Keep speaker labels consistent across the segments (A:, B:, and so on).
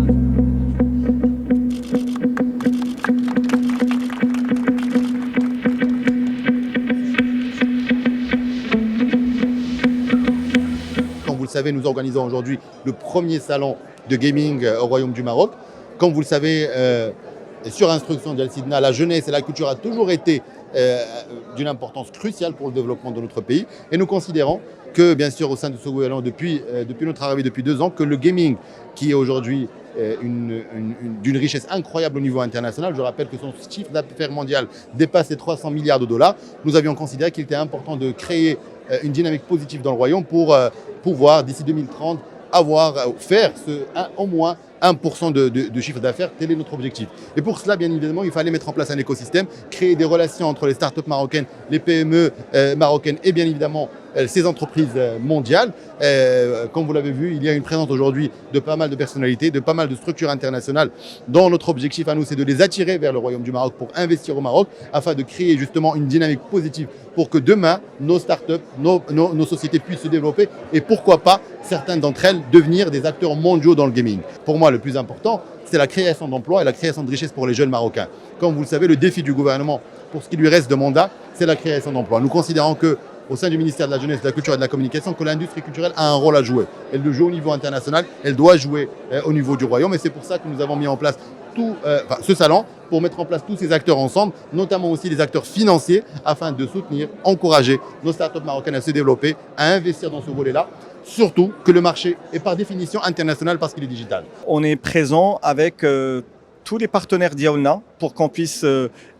A: Comme vous le savez, nous organisons aujourd'hui le premier salon de gaming au Royaume du Maroc. Comme vous le savez, sur instruction d'Al Sidna, la jeunesse et la culture a toujours été d'une importance cruciale pour le développement de notre pays. Et nous considérons que, bien sûr, au sein de ce gouvernement, depuis notre arrivée depuis 2 ans, que le gaming, qui est aujourd'hui d'une richesse incroyable au niveau international, je rappelle que son chiffre d'affaires mondial dépasse les 300 milliards de dollars, nous avions considéré qu'il était important de créer une dynamique positive dans le royaume pour pouvoir, d'ici 2030, faire au moins 1% de chiffre d'affaires, tel est notre objectif. Et pour cela, bien évidemment, il fallait mettre en place un écosystème, créer des relations entre les startups marocaines, les PME marocaines et bien évidemment ces entreprises mondiales. Comme vous l'avez vu, il y a une présence aujourd'hui de pas mal de personnalités, de pas mal de structures internationales dont notre objectif à nous, c'est de les attirer vers le Royaume du Maroc pour investir au Maroc afin de créer justement une dynamique positive pour que demain, nos startups, nos sociétés puissent se développer et pourquoi pas, certaines d'entre elles, devenir des acteurs mondiaux dans le gaming. Pour moi, le plus important, c'est la création d'emplois et la création de richesses pour les jeunes Marocains. Comme vous le savez, le défi du gouvernement, pour ce qui lui reste de mandat, c'est la création d'emplois. Nous considérons qu'au sein du ministère de la Jeunesse, de la Culture et de la Communication, que l'industrie culturelle a un rôle à jouer. Elle le joue au niveau international, elle doit jouer au niveau du Royaume et c'est pour ça que nous avons mis en place ce salon pour mettre en place tous ces acteurs ensemble, notamment aussi les acteurs financiers, afin de soutenir, encourager nos startups marocaines à se développer, à investir dans ce volet-là. Surtout que le marché est par définition international parce qu'il est digital.
B: On est présent avec tous les partenaires d'Yaouna pour qu'on puisse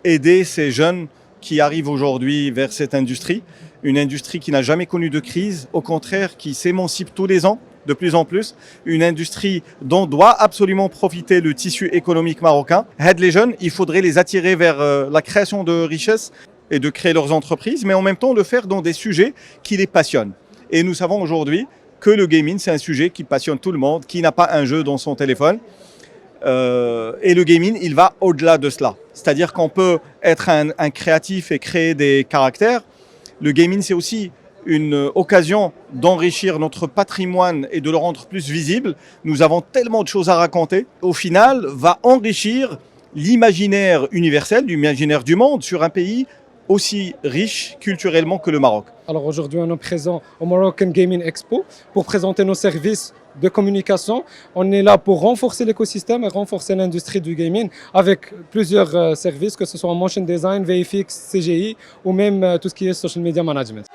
B: aider ces jeunes qui arrivent aujourd'hui vers cette industrie. Une industrie qui n'a jamais connu de crise, au contraire qui s'émancipe tous les ans de plus en plus. Une industrie dont doit absolument profiter le tissu économique marocain. Aide les jeunes, il faudrait les attirer vers la création de richesses et de créer leurs entreprises, mais en même temps le faire dans des sujets qui les passionnent. Et nous savons aujourd'hui que le gaming, c'est un sujet qui passionne tout le monde, qui n'a pas un jeu dans son téléphone. Et le gaming, il va au-delà de cela. C'est-à-dire qu'on peut être un créatif et créer des caractères. Le gaming, c'est aussi une occasion d'enrichir notre patrimoine et de le rendre plus visible. Nous avons tellement de choses à raconter. Au final, va enrichir l'imaginaire universel, l'imaginaire du monde sur un pays aussi riche culturellement que le Maroc.
C: Alors aujourd'hui, on est présent au Moroccan Gaming Expo pour présenter nos services de communication. On est là pour renforcer l'écosystème et renforcer l'industrie du gaming avec plusieurs services, que ce soit en motion design, VFX, CGI ou même tout ce qui est social media management.